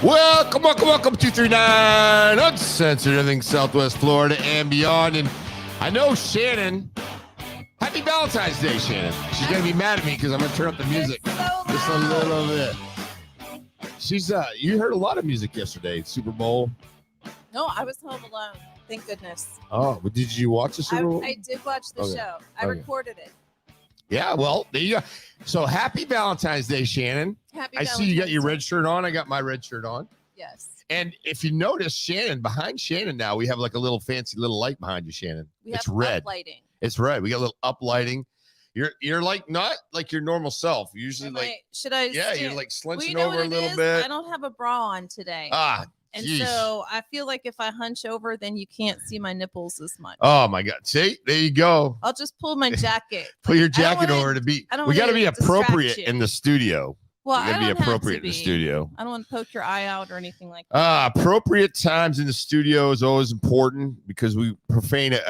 Welcome, 239 Uncensored, everything Southwest Florida and beyond. And I know Shannon, happy Valentine's Day, Shannon. She's going to be mad at me because I'm going to turn up the music just a little bit. She's, you heard a lot of music yesterday, Super Bowl. No, I was home alone. Thank goodness. Oh, but did you watch the Super Bowl? I did watch the show. I recorded it. Yeah, well, there you go. So happy Valentine's Day, Shannon. I see you got your red shirt on. I got my red shirt on. Yes. And if you notice, Shannon, behind Shannon now, we have like a little fancy little light behind you, Shannon. It's red. Lighting. It's red. We got a little up lighting. You're like not like your normal self. Usually should I? Yeah, you're like slouching over a little bit. I don't have a bra on today. And geez. So I feel like if I hunch over, then you can't see my nipples as much. Oh my God. See, there you go. I'll just pull my jacket. Pull your jacket over to be. We got to be appropriate in the studio. Well, I got to be appropriate in the studio. I don't want to poke your eye out or anything like that. Appropriate times in the studio is always important because we profane it.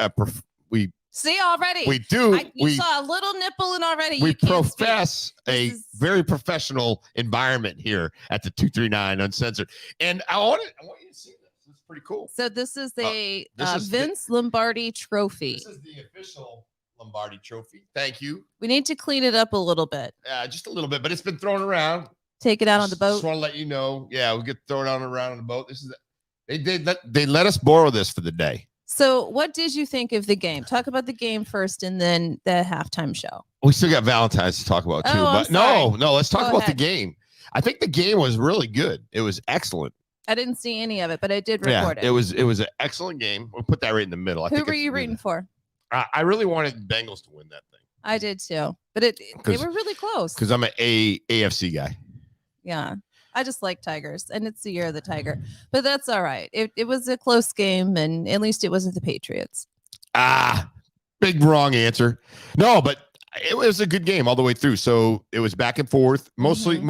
We see already. We do. You saw a little nipple in already. We profess a very professional environment here at the 239 Uncensored, and I want you to see this. It's pretty cool. So this is a Vince Lombardi trophy. This is the official Lombardi trophy. Thank you. We need to clean it up a little bit. Just a little bit, but it's been thrown around. Take it out on the boat. Just want to let you know. Yeah, we get thrown around on the boat. This is they let us borrow this for the day. So what did you think of the game? Talk about the game first and then the halftime show. We still got Valentines to talk about too. But no, let's talk about the game. I think the game was really good. It was excellent. I didn't see any of it, but I did record it. It was an excellent game. We'll put that right in the middle. Who were you rooting for? I really wanted Bengals to win that thing. I did too, but they were really close. Because I'm an AFC guy. Yeah. I just like Tigers, and it's the year of the Tiger, but that's all right. It was a close game, and at least it wasn't the Patriots. Big wrong answer. No, but it was a good game all the way through. So it was back and forth, mostly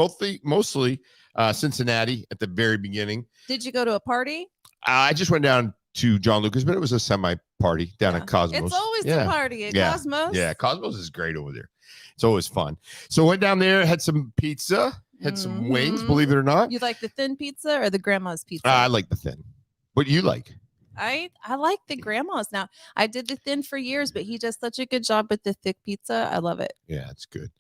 Cincinnati at the very beginning. Did you go to a party? I just went down to John Lucas, but it was a semi-party down at Cosmos. It's always a party at Cosmos. Yeah, Cosmos is great over there. It's always fun. So went down there, had some pizza. Had some wings, believe it or not. You like the thin pizza or the grandma's pizza? I like the thin. What do you like? I like the grandma's now. I did the thin for years, but he does such a good job with the thick pizza. I love it. Yeah, it's good.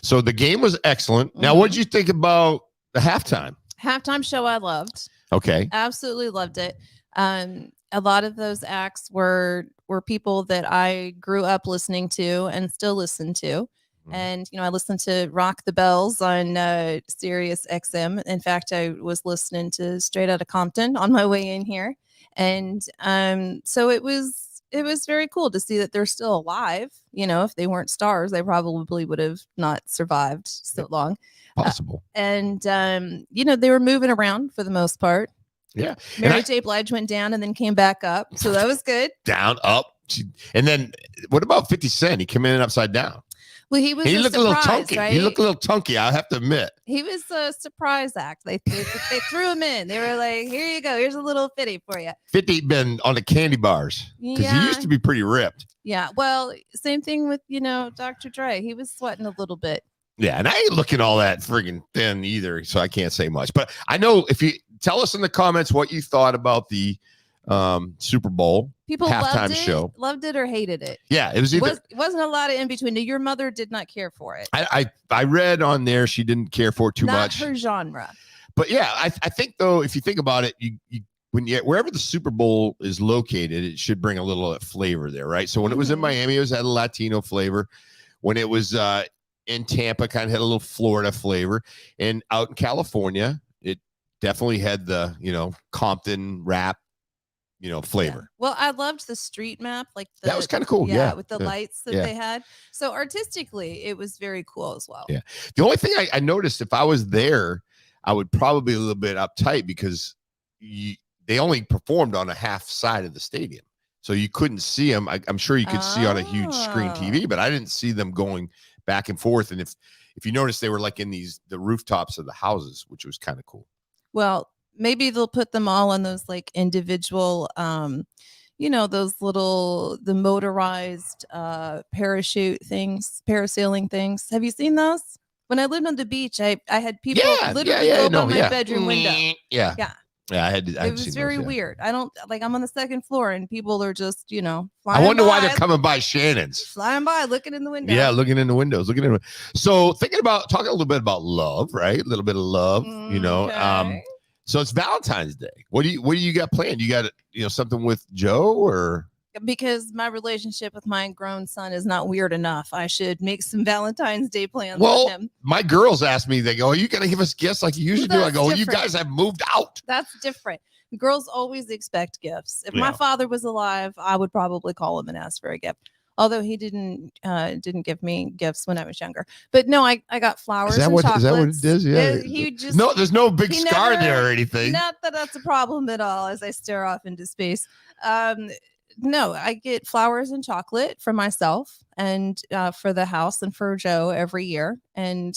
So the game was excellent. Now, what did you think about the halftime? Halftime show I loved. Okay. Absolutely loved it. A lot of those acts were people that I grew up listening to and still listen to. And, I listened to Rock the Bells on Sirius XM. In fact, I was listening to Straight Outta Compton on my way in here. And so it was very cool to see that they're still alive. If they weren't stars, they probably would have not survived so long. Possible. And they were moving around for the most part. Yeah. Mary J. Blige went down and then came back up. So that was good. Down, up. And then what about 50 Cent? He came in upside down. Well, he looked a little chunky. Right? He looked a little chunky, I have to admit. He was a surprise act. They threw him in. They were like, "Here you go. Here's a little 50 for you." 50 been on the candy bars because he used to be pretty ripped. Yeah. Well, same thing with Dr. Dre. He was sweating a little bit. Yeah, and I ain't looking all that friggin' thin either, so I can't say much. But I know if you tell us in the comments what you thought about the Super Bowl halftime show. Loved it or hated it. Yeah, it was either. It wasn't a lot of in between. Your mother did not care for it. I read on there she didn't care for it too much. Not her genre. But yeah, I think though, if you think about it, wherever the Super Bowl is located, it should bring a little flavor there, right? So when it was in Miami, it had a Latino flavor. When it was in Tampa, kind of had a little Florida flavor, and out in California, it definitely had the Compton rap flavor. Yeah. Well, I loved the street map, that was kind of cool. Yeah, with the lights that they had. So artistically, it was very cool as well. Yeah. The only thing I noticed, if I was there, I would probably be a little bit uptight because they only performed on a half side of the stadium, so you couldn't see them. I'm sure you could see on a huge screen TV, but I didn't see them going back and forth. And if you notice, they were like in the rooftops of the houses, which was kind of cool. Well, maybe they'll put them all on those like individual, those the motorized parachute things, parasailing things. Have you seen those? When I lived on the beach, I had people Yeah, literally yeah, go no, by my yeah. bedroom window. Yeah. Yeah. Yeah, It I've was seen very those, yeah. weird. I don't like I'm on the second floor and people are just, I flying wonder why they're by, coming by Shannon's. flying by, looking in the window. Yeah, looking in the windows, So talking a little bit about love, right? A little bit of love, Okay. So it's Valentine's Day. What do you got planned? You got something with Joe or? Because my relationship with my grown son is not weird enough. I should make some Valentine's Day plans with him. My girls ask me, they go, "Are you going to give us gifts like you usually do?" I go, "Well, you different. guys have moved out." That's different. Girls always expect gifts. If my father was alive, I would probably call him and ask for a gift. Although he didn't give me gifts when I was younger. But no, I got flowers and chocolates. Is that what it is? Yeah. He just no, there's no big scar there or anything. Not that that's a problem at all as I stare off into space. No, I get flowers and chocolate for myself and for the house and for Joe every year. And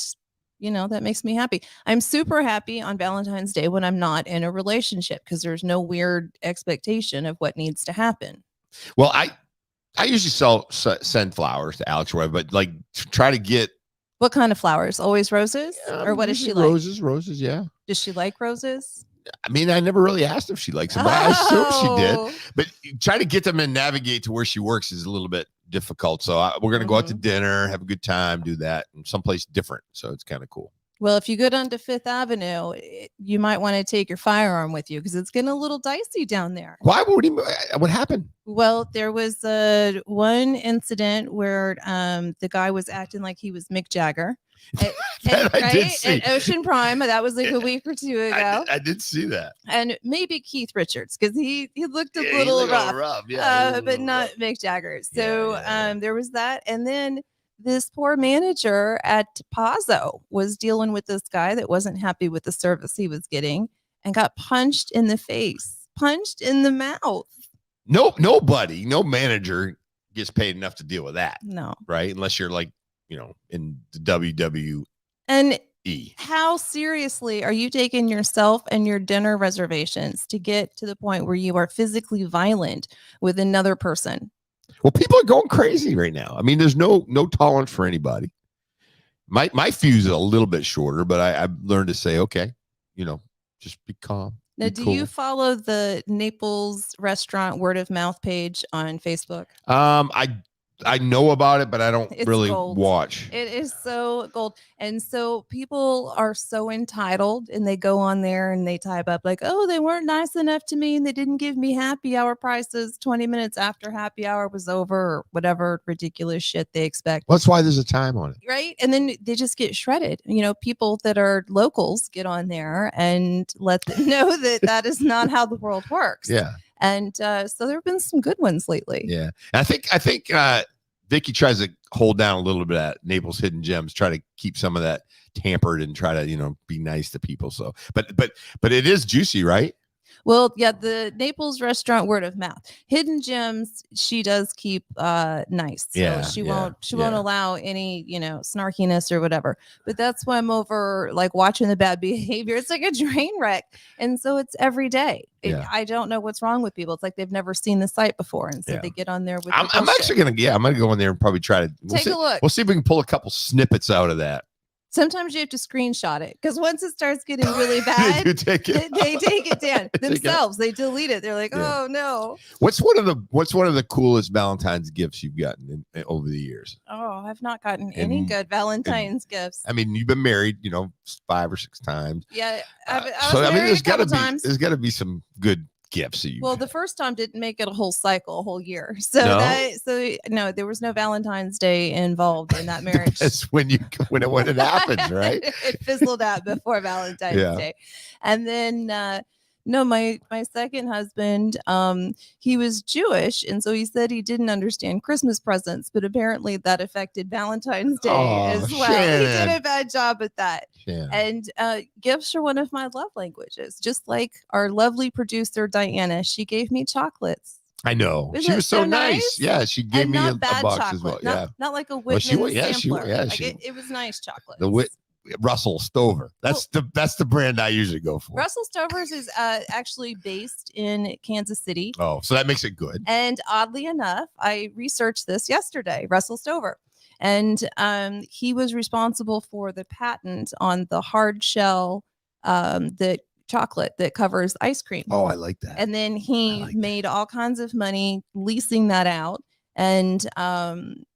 that makes me happy. I'm super happy on Valentine's Day when I'm not in a relationship because there's no weird expectation of what needs to happen. Well, I usually send flowers to Alex, but like try to get. What kind of flowers? Always roses? Or what does she like? Roses, yeah. Does she like roses? I mean, I never really asked if she likes them, but I assume she did. But try to get them and navigate to where she works is a little bit difficult. So we're going to go out to dinner, have a good time, do that in someplace different. So it's kind of cool. Well, if you go down to Fifth Avenue, you might want to take your firearm with you because it's getting a little dicey down there. Why would he? What happened? Well, there was one incident where the guy was acting like he was Mick Jagger. I did see. At Ocean Prime. That was like a week or two ago. I did see that. And maybe Keith Richards because he looked a little rough. Yeah, but not Mick Jagger. So there was that. And then this poor manager at Pazzo was dealing with this guy that wasn't happy with the service he was getting and got punched in the face, punched in the mouth. No manager gets paid enough to deal with that. No. Right? Unless you're like, in the WWE. And how seriously are you taking yourself and your dinner reservations to get to the point where you are physically violent with another person? Well, people are going crazy right now. I mean, there's no tolerance for anybody. My fuse is a little bit shorter, but I've learned to say, okay, just be calm. Now, do you follow the Naples restaurant word of mouth page on Facebook? I know about it, but I don't really gold. Watch. It is so gold. And so people are so entitled and they go on there and they type up like, oh, they weren't nice enough to me and they didn't give me happy hour prices 20 minutes after happy hour was over or whatever ridiculous shit they expect. Well, that's why there's a time on it. Right. And then they just get shredded. People that are locals get on there and let them know that is not how the world works. Yeah. And so there have been some good ones lately. Yeah. I think Vicky tries to hold down a little bit at Naples Hidden Gems, try to keep some of that tampered and try to, be nice to people. So, but it is juicy, right? Well, yeah, the Naples restaurant word of mouth. Hidden Gems, she does keep nice. So she won't allow any, snarkiness or whatever. But that's why I'm over like watching the bad behavior. It's like a train wreck. And so it's every day. I don't know what's wrong with people. It's like they've never seen the site before. And so they get on there with I'm actually gonna go in there and probably try to take a look. We'll see if we can pull a couple snippets out of that. Sometimes you have to screenshot it because once it starts getting really bad, they take it down themselves. They delete it. They're like, oh no. What's one of the coolest Valentine's gifts you've gotten over the years? Oh, I've not gotten any good Valentine's gifts. I mean, you've been married, 5 or 6 times. Yeah, there's got to be some good gifts. The first time didn't make it a whole year. So no, there was no Valentine's Day involved in that marriage. That's when it happens, right? It fizzled out before Valentine's Day. And then no, my second husband, he was Jewish, and so he said he didn't understand Christmas presents, but apparently that affected Valentine's Day as well. Shannon. He did a bad job at that. Shannon. And gifts are one of my love languages. Just like our lovely producer Diana, she gave me chocolates. I know. She was so nice. Yeah, she gave me a box chocolate. As well. Not like a Whitman sampler. She it was nice chocolate. Russell Stover. That's the brand I usually go for. Russell Stover's is actually based in Kansas City. Oh, so that makes it good. And oddly enough, I researched this yesterday, Russell Stover. And he was responsible for the patent on the hard shell, the chocolate that covers ice cream. Oh, I like that. And then he made all kinds of money leasing that out. And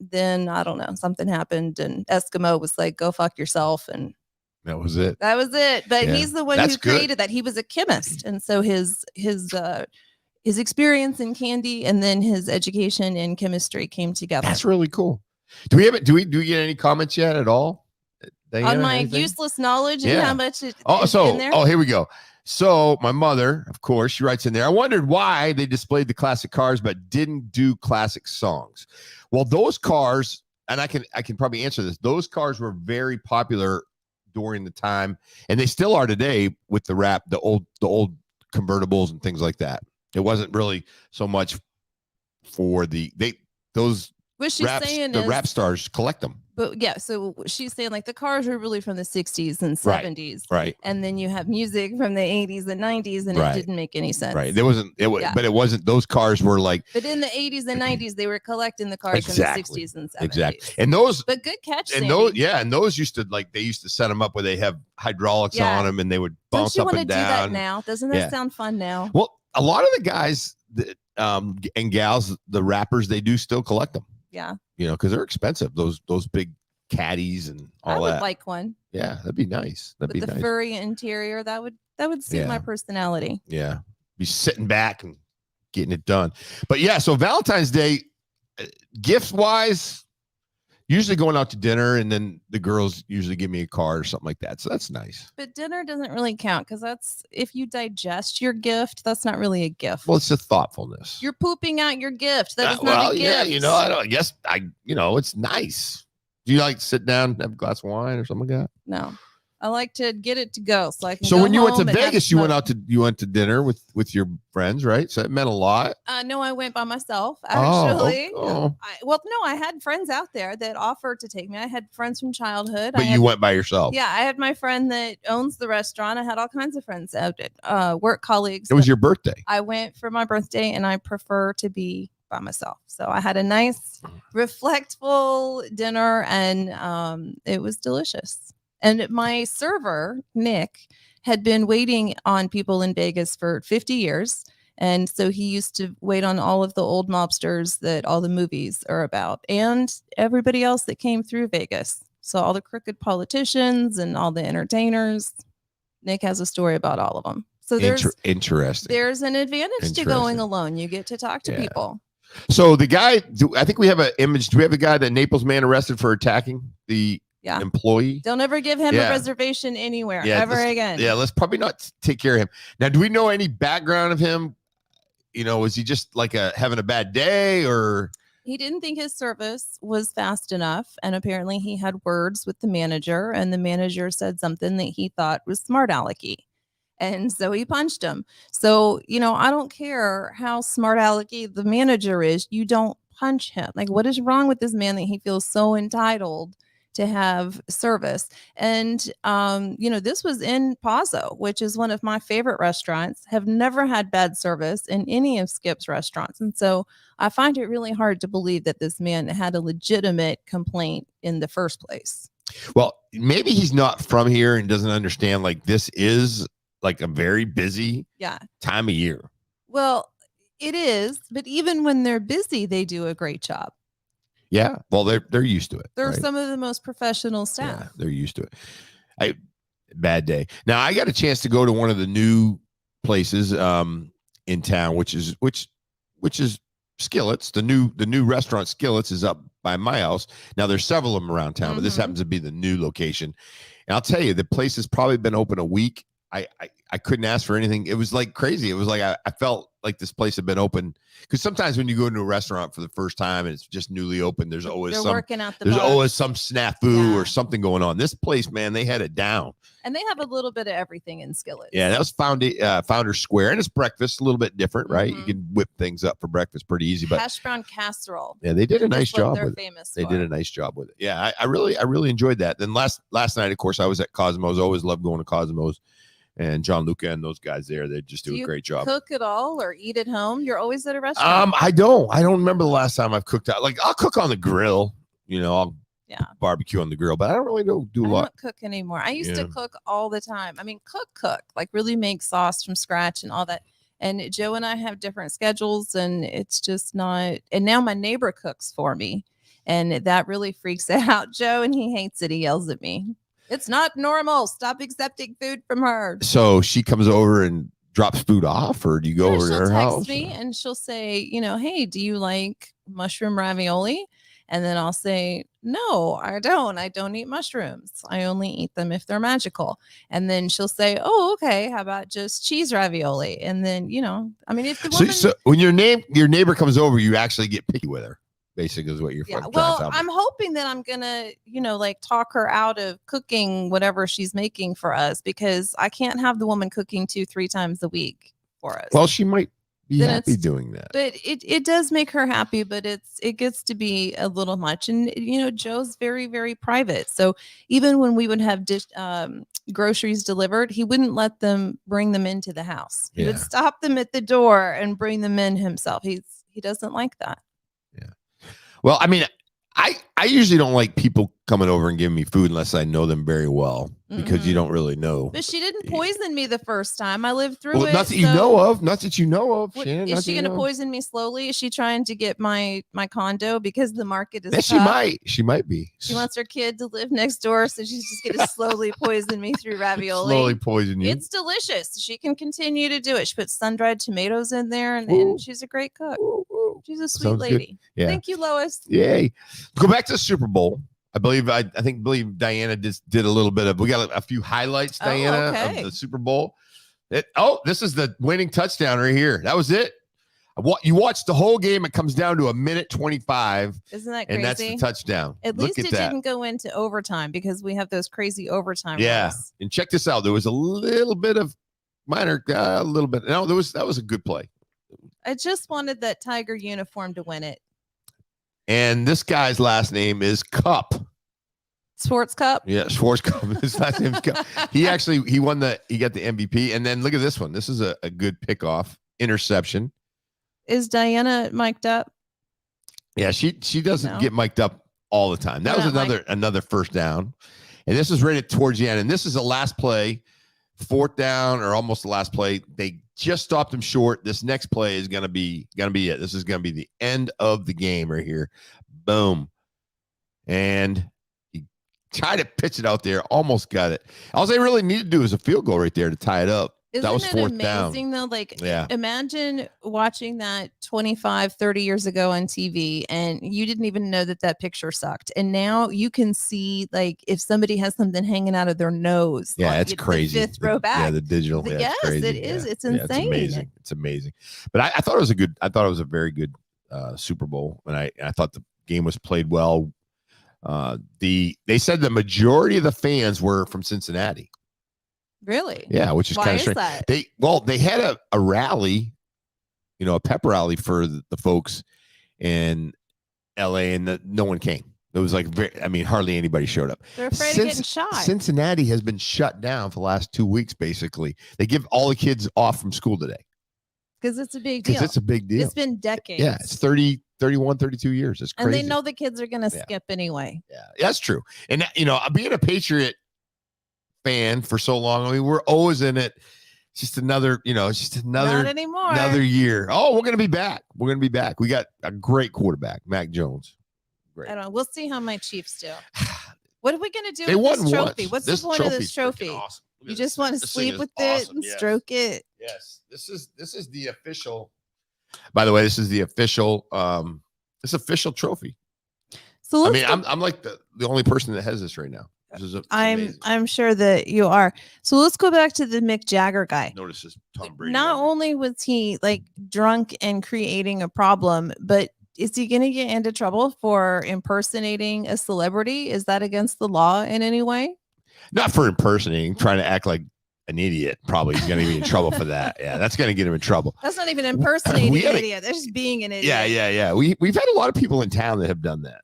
then I don't know, something happened, and Eskimo was like, "Go fuck yourself," and that was it. That was it. But Yeah. he's the one That's who created that. He was a chemist, and so his experience in candy and then his education in chemistry came together. That's really cool. Do we get any comments yet at all, Diana, on my anything? useless knowledge and how much it is in there? Oh, here we go. So my mother, of course, she writes in there, I wondered why they displayed the classic cars but didn't do classic songs. Well, those cars, and I can probably answer this, those cars were very popular during the time, and they still are today with the old convertibles and things like that. It wasn't really so much for those what she's saying is rap stars collect them. But yeah, so she's saying like the cars are really from the 60s and 70s. Right. And then you have music from the 80s and 90s, and it didn't make any sense. Right. But it wasn't, those cars were like. But in the 80s and 90s, they were collecting the cars from the 60s and 70s. Exactly. And those. But good catch, and Sandy. those used to they used to set them up where they have hydraulics on them and they would bounce up and down. Don't you want to do that now? Doesn't that sound fun now? Well, a lot of the guys that, and gals, the rappers, they do still collect them. Yeah. Because they're expensive. Those big caddies and all that. I would like one. Yeah, that'd be nice. That'd be nice. With the furry interior, that would suit my personality. Yeah. Be sitting back and getting it done. But yeah, so Valentine's Day, gift wise, usually going out to dinner, and then the girls usually give me a card or something like that. So that's nice. But dinner doesn't really count, because that's, if you digest your gift, that's not really a gift. Well, it's a thoughtfulness. You're pooping out your gift. That is not a gift. Yeah, I guess it's nice. Do you like sit down and have a glass of wine or something like that? No. I like to get it to go, so I can. So when you went to Vegas, you went to dinner with your friends, right? So it meant a lot. No, I went by myself, actually. No, I had friends out there that offered to take me. I had friends from childhood. But you went by yourself. Yeah, I had my friend that owns the restaurant. I had all kinds of friends out there, work colleagues. It was your birthday. I went for my birthday, and I prefer to be by myself. So I had a nice, reflectful dinner, and it was delicious. And my server, Nick, had been waiting on people in Vegas for 50 years. And so he used to wait on all of the old mobsters that all the movies are about, and everybody else that came through Vegas. So all the crooked politicians and all the entertainers. Nick has a story about all of them. So interesting. There's an advantage to going alone. You get to talk to people. So the guy, I think we have an image. Do we have a guy, that Naples man, arrested for attacking the employee? Don't ever give him a reservation anywhere ever again. Yeah, let's probably not take care of him. Now, do we know any background of him? Was he just like having a bad day, or? He didn't think his service was fast enough, and apparently he had words with the manager, and the manager said something that he thought was smart alecky. And so he punched him. So, I don't care how smart alecky the manager is. You don't punch him. Like, what is wrong with this man that he feels so entitled to have service? And, this was in Pazzo, which is one of my favorite restaurants. Have never had bad service in any of Skip's restaurants. And so I find it really hard to believe that this man had a legitimate complaint in the first place. Well, maybe he's not from here and doesn't understand, like, this is like a very busy time of year. Well, it is, but even when they're busy, they do a great job. Yeah, well, they're used to it. They're some of the most professional staff. Yeah, they're used to it. Bad day. Now, I got a chance to go to one of the new places in town, which is Skillets. The new restaurant Skillets is up by my house. Now, there's several of them around town, but this happens to be the new location. And I'll tell you, the place has probably been open a week. I couldn't ask for anything. It was like crazy. It was like I felt like this place had been open, because sometimes when you go into a restaurant for the first time and it's just newly open, there's always always some snafu or something going on. This place, man, they had it down. And they have a little bit of everything in Skillets. Yeah, that was Founder Square, and it's breakfast, a little bit different, right? You can whip things up for breakfast pretty easy. But hash brown casserole. Yeah, they did a nice job with it. They did a nice job with it. Yeah, I really enjoyed that. Then last night, of course, I was at Cosmo's. I always love going to Cosmo's. And John Luca and those guys there, they just do a great job. Cook at all or eat at home? You're always at a restaurant. I don't remember the last time I've cooked out. Like, I'll cook on the grill. I'll barbecue on the grill, but I don't really do a I lot. don't cook anymore. I used Yeah. to cook all the time. I mean, cook, like really make sauce from scratch and all that. And Joe and I have different schedules, and it's just not. And now my neighbor cooks for me, and that really freaks out Joe, and he hates it. He yells at me. It's not normal. Stop accepting food from her. So she comes over and drops food off, or do you go over to She'll her text house? me and she'll say, hey, do you like mushroom ravioli? And then I'll say, no, I don't. I don't eat mushrooms. I only eat them if they're magical. And then she'll say, oh, okay. How about just cheese ravioli? And then, I mean, if the woman. So when your neighbor comes over, you actually get picky with her. Basically, is what you're trying to tell me. I'm hoping that I'm gonna, like talk her out of cooking whatever she's making for us, because I can't have the woman cooking 2-3 times a week for us. Well, she might be happy doing that, but it does make her happy, but it gets to be a little much. And Joe's very, very private, so even when we would have groceries delivered, he wouldn't let them bring them into the house. He would stop them at the door and bring them in himself. He doesn't like that. Well, I mean, I usually don't like people coming over and giving me food unless I know them very well, because you don't really know. But she didn't poison me the first time. I lived through it. Not that you know of. Not that you know of. Shannon, is she going to poison me slowly? Is she trying to get my condo because the market is tough? She might be. She wants her kid to live next door, so she's just going to slowly poison me through ravioli. Slowly poison you. It's delicious. She can continue to do it. She puts sun-dried tomatoes in there, and she's a great cook. She's a sweet lady. Good. Yeah. Thank you, Lois. Yay. Go back to the Super Bowl. I believe Diana did a little bit of. We got a few highlights, Diana, of the Super Bowl. This is the winning touchdown right here. That was it. You watch the whole game. It comes down to a minute 25. Isn't that crazy? And that's the touchdown. At least it didn't go into overtime, because we have those crazy overtime. Yeah. rules. And check this out. There was a little bit of a little bit. No, that was a good play. I just wanted that Tiger uniform to win it. And this guy's last name is Cup. Sports Cup? Yeah, Sports Cup. His last name's Cup. He got the MVP. And then look at this one. This is a good pickoff interception. Is Diana mic'd up? Yeah, she doesn't get mic'd up all the time. That was another first down. And this is right towards the end. And this is the last play, 4th down, or almost the last play. They just stopped him short. This next play is gonna be it. This is gonna be the end of the game right here. Boom. And he tried to pitch it out there, almost got it. All they really need to do is a field goal right there to tie it up. That was 4th down. Isn't it amazing though? Like, imagine watching that 25, 30 years ago on TV, and you didn't even know that picture sucked. And now you can see, like, if somebody has something hanging out of their nose. Yeah, like, it's crazy. The 5th row back. Yeah, the digital. Yes, it's crazy. it is. It's insane. It's amazing. It's amazing. But I thought it was a very good Super Bowl, and I thought the game was played well. They said the majority of the fans were from Cincinnati. Really? Yeah, which is kind of strange. That? They had a rally, a pep rally for the folks in LA, and no one came. It was like hardly anybody showed up. They're afraid of getting shot. Cincinnati has been shut down for the last 2 weeks, basically. They give all the kids off from school today. Because it's a big deal. It's a big deal. It's been decades. Yeah, it's 30, 31, 32 years. It's crazy. And they know the kids are going to skip anyway. Yeah, that's true. And, being a Patriot fan for so long, we're always in it. Just another, Not anymore. Another year. Oh, we're going to be back. We're going to be back. We got a great quarterback, Mac Jones. Great. I don't know. We'll see how my Chiefs do. What are we going to do They with won this trophy? once. What's the point of this trophy? Awesome. You just want to sleep with it and stroke it. Yes. This is the official. By the way, this is the official official trophy. So I'm like the only person that has this right now. I'm sure that you are. So let's go back to the Mick Jagger guy. Notice this Tom Brady. Not only was he like drunk and creating a problem, but is he going to get into trouble for impersonating a celebrity? Is that against the law in any way? Not for impersonating, trying to act like an idiot. Probably he's going to be in trouble for that. Yeah, that's going to get him in trouble. That's not even impersonating an idiot. That's just being an idiot. Yeah. We've had a lot of people in town that have done that.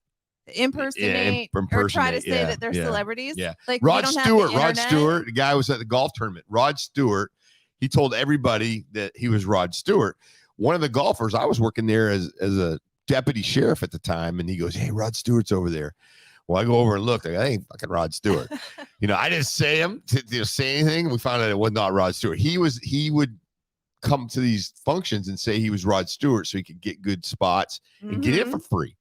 Impersonate or try to say that they're celebrities. Yeah. Like Rod Stewart, the guy was at the golf tournament. Rod Stewart, he told everybody that he was Rod Stewart. One of the golfers, I was working there as a deputy sheriff at the time, and he goes, "Hey, Rod Stewart's over there." Well, I go over and look. Like, I ain't fucking Rod Stewart. I didn't say him to say anything. We found out it was not Rod Stewart. He would come to these functions and say he was Rod Stewart so he could get good spots and get it for free.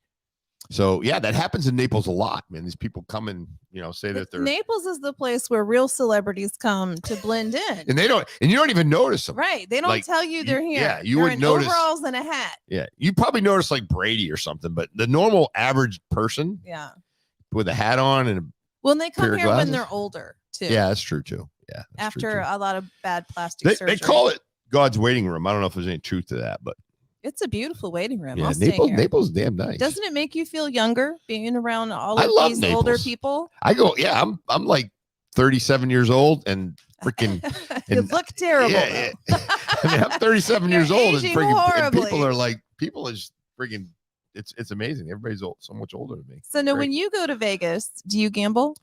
So yeah, that happens in Naples a lot, man. These people come and say that they're Naples is the place where real celebrities come to blend in, and you don't even notice them. Right? They don't tell you they're here. Yeah, you would notice overalls and a hat. Yeah, you probably notice like Brady or something, but the normal average person, with a hat on and they come here when they're older too. Yeah, that's true too. Yeah, after a lot of bad plastic surgery. They call it God's waiting room. I don't know if there's any truth to that, but. It's a beautiful waiting room. Yeah, Naples is damn nice. Doesn't it make you feel younger being around all of these Naples. older people? I go, yeah, I'm like 37 years old and freaking you look terrible. Yeah. I mean, I'm 37 years old and freaking and people are just freaking it's amazing. Everybody's so much older than me. So now when you go to Vegas, do you gamble?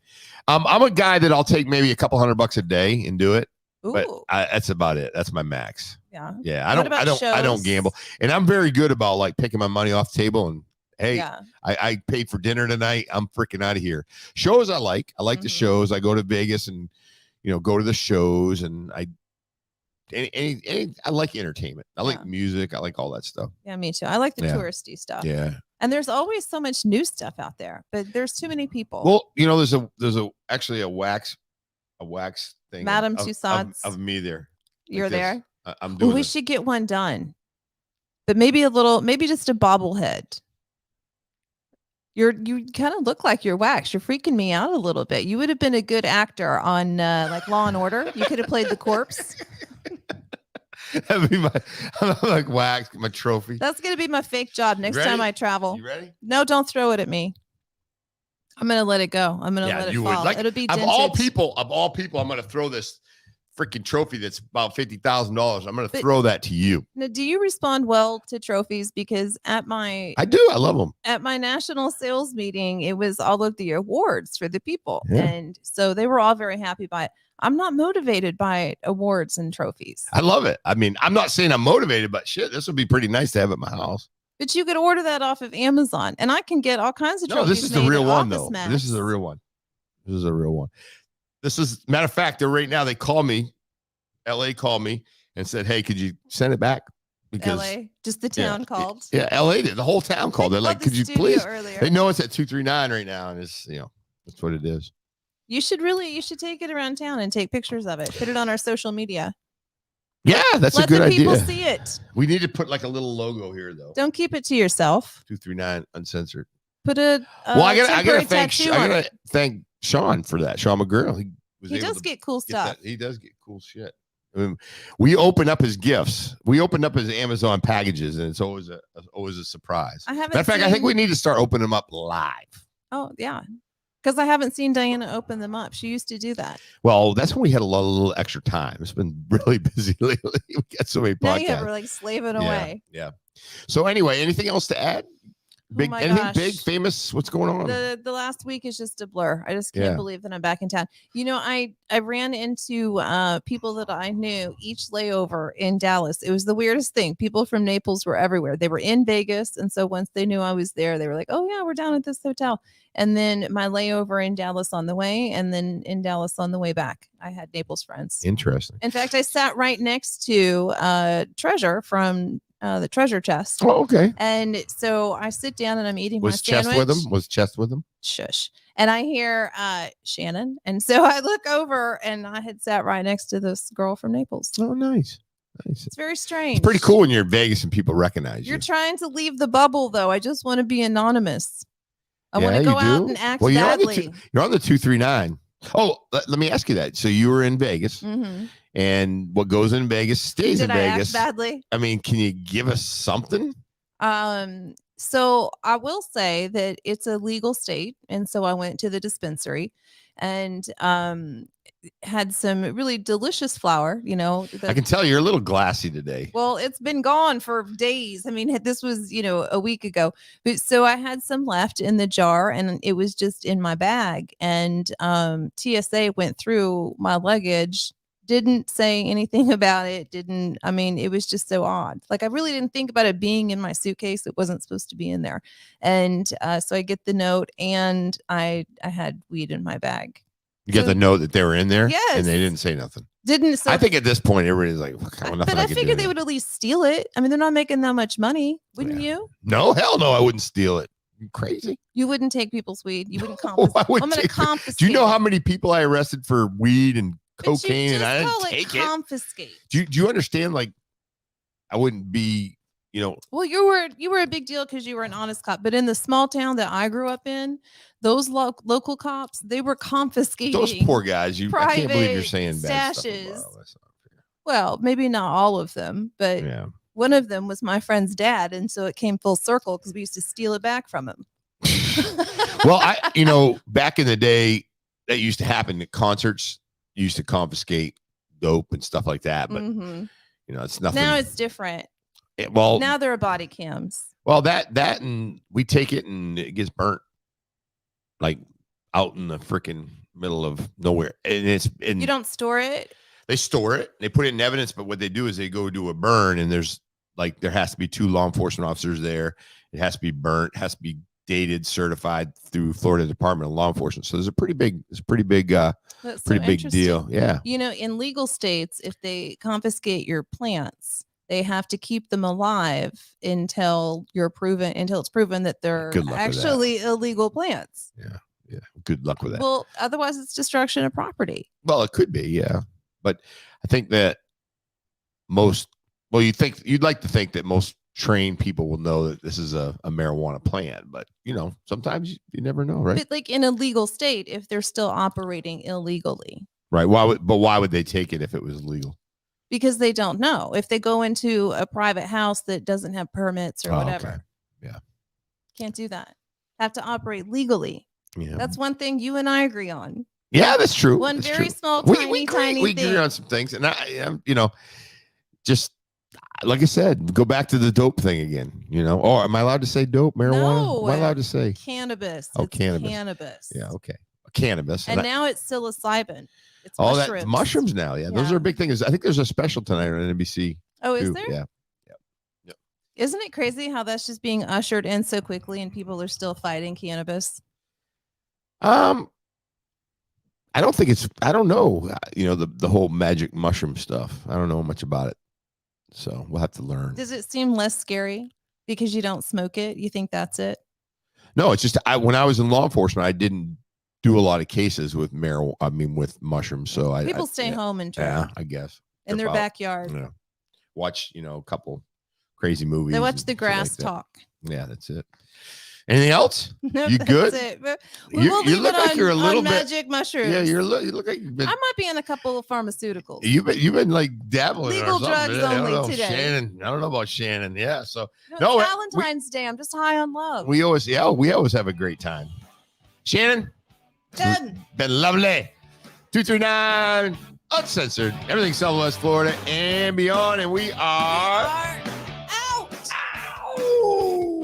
I'm a guy that I'll take maybe a couple $100 a day and do it. Ooh. But that's about it. That's my max. Yeah. I don't gamble, and I'm very good about like picking my money off the table. And hey, I paid for dinner tonight. I'm freaking out of here. Shows I like the shows. I go to Vegas and go to the shows, and I like entertainment. I like music. I like all that stuff. Yeah, me too. I like the touristy stuff. Yeah. And there's always so much new stuff out there, but there's too many people. Well, there's actually a wax thing. Madame Tussauds of me there. You're there. I'm doing. We should get one done, but maybe just a bobblehead. You kind of look like you're wax. You're freaking me out a little bit. You would have been a good actor on like Law and Order. You could have played the corpse. That'd be I'm like wax, my trophy. That's gonna be my fake job next time I travel. You ready? No, don't throw it at me. I'm gonna let it go. I'm gonna let it fall. It'll be of dented. all people, I'm gonna throw this freaking trophy that's about $50,000. I'm gonna throw that to you. Now, do you respond well to trophies? Because I do. I love them. At my national sales meeting, it was all of the awards for the people, and so they were all very happy by it. I'm not motivated by awards and trophies. I love it. I mean, I'm not saying I'm motivated, but shit, this would be pretty nice to have at my house. But you could order that off of Amazon, and I can get all kinds of trophies. No, this is the real one, though. This is a real one. Matter of fact, right now they call me. LA called me and said, "Hey, could you send it back?" Because LA, just the town called. Yeah, LA did. The whole town called. They're like, "Could you please?" Earlier. They know it's at 239 right now, and it's that's what it is. You should take it around town and take pictures of it. Put it on our social media. Yeah, that's a good idea. Let the people see it. We need to put like a little logo here, though. Don't keep it to yourself. 239 uncensored. Put a well, I gotta thank Sean for that. Sean McGurl. He does get cool stuff. He does get cool shit. I mean, we open up his gifts. We open up his Amazon packages, and it's always a surprise. Matter of fact, I think we need to start opening them up live. Oh yeah. Because I haven't seen Diana open them up. She used to do that. Well, that's when we had a little extra time. It's been really busy lately. We got so many podcasts. Now we're like slaving away. Yeah. So anyway, anything else to add? Anything big, famous? What's going on? The last week is just a blur. I just can't believe that I'm back in town. I ran into people that I knew each layover in Dallas. It was the weirdest thing. People from Naples were everywhere. They were in Vegas, and so once they knew I was there, they were like, "Oh yeah, we're down at this hotel." And then my layover in Dallas on the way, and then in Dallas on the way back, I had Naples friends. Interesting. In fact, I sat right next to Treasure from the treasure chest. Oh, okay. And so I sit down and I'm eating my sandwich. Was Chest with him? Shush. And I hear Shannon. And so I look over and I had sat right next to this girl from Naples. Oh, nice. It's very strange. It's pretty cool when you're in Vegas and people recognize you. You're trying to leave the bubble, though. I just want to be anonymous. I want to go out and act badly. You're on the 239. Oh, let me ask you that. So you were in Vegas. Mm-hmm. And what goes in Vegas stays in Vegas. Did I act badly? I mean, can you give us something? So I will say that it's a legal state, and so I went to the dispensary, and had some really delicious flour. I can tell you're a little glassy today. Well, it's been gone for days. I mean, this was a week ago, but so I had some left in the jar, and it was just in my bag, and TSA went through my luggage didn't say anything about it. I mean, it was just so odd. Like I really didn't think about it being in my suitcase. It wasn't supposed to be in there. And so I get the note and I had weed in my bag. You got the note that they were in there? Yes. And they didn't say nothing. So I think at this point, everybody's like, but I figured they would at least steal it. I mean, they're not making that much money. Wouldn't you? No, hell no, I wouldn't steal it. You crazy? You wouldn't take people's weed. You wouldn't confiscate. I'm going to confiscate. Do you know how many people I arrested for weed and cocaine and I didn't take it? Confiscate. Do you understand? Like, I wouldn't be, Well, you were a big deal because you were an honest cop. But in the small town that I grew up in, those local cops, they were confiscating. Those poor guys. I can't believe you're saying bad stashes. Stuff. Well, maybe not all of them, but one of them was my friend's dad, and so it came full circle because we used to steal it back from him. Well, back in the day, that used to happen at concerts. You used to confiscate dope and stuff like that, but it's nothing. Now it's different. Now there are body cams. Well, that and we take it and it gets burnt, like out in the freaking middle of nowhere, and you don't store it. They store it. They put it in evidence, but what they do is they go do a burn, and there has to be 2 law enforcement officers there. It has to be burnt. It has to be dated, certified through Florida Department of Law Enforcement. So there's a pretty big deal. Yeah. In legal states, if they confiscate your plants, they have to keep them alive until it's proven that they're actually illegal plants. Yeah. Good luck with that. Well, otherwise it's destruction of property. Well, it could be, yeah. But I think that you'd like to think that most trained people will know that this is a marijuana plant, but sometimes you never know, right? But like in a legal state, if they're still operating illegally. Right. Why would they take it if it was legal? Because they don't know. If they go into a private house that doesn't have permits or whatever. Okay. Yeah. Can't do that. Have to operate legally. Yeah. That's one thing you and I agree on. Yeah, that's true. One that's very true. small, tiny thing. We agree on some things. And just like I said, go back to the dope thing again, Or am I allowed to say dope, marijuana? No, am I allowed to say? Cannabis. Oh, cannabis. Cannabis. Yeah, okay. Cannabis. And now it's psilocybin. It's mushrooms. That's mushrooms now. Yeah, those are a big thing. I think there's a special tonight on NBC. Oh, is there? Yeah. Isn't it crazy how that's just being ushered in so quickly and people are still fighting cannabis? I don't know, the whole magic mushroom stuff. I don't know much about it. So we'll have to learn. Does it seem less scary because you don't smoke it? You think that's it? No, it's just when I was in law enforcement, I didn't do a lot of cases with with mushrooms. So people stay home and try. Yeah, I guess. In their backyard. Yeah. Watch, a couple crazy movies. They watch the grass talk. Yeah, that's it. Anything else? Nope, you good? That's it. But you look like you're a little bit magic mushrooms. Yeah, you look like you've been. I might be in a couple of pharmaceuticals. You've been like dabbling legal in or drugs only today. Shannon, I don't know about Shannon. Yeah, so no, Valentine's Day. I'm just high on love. We always have a great time. Shannon, been lovely. 239 uncensored, everything Southwest Florida and beyond, and we are.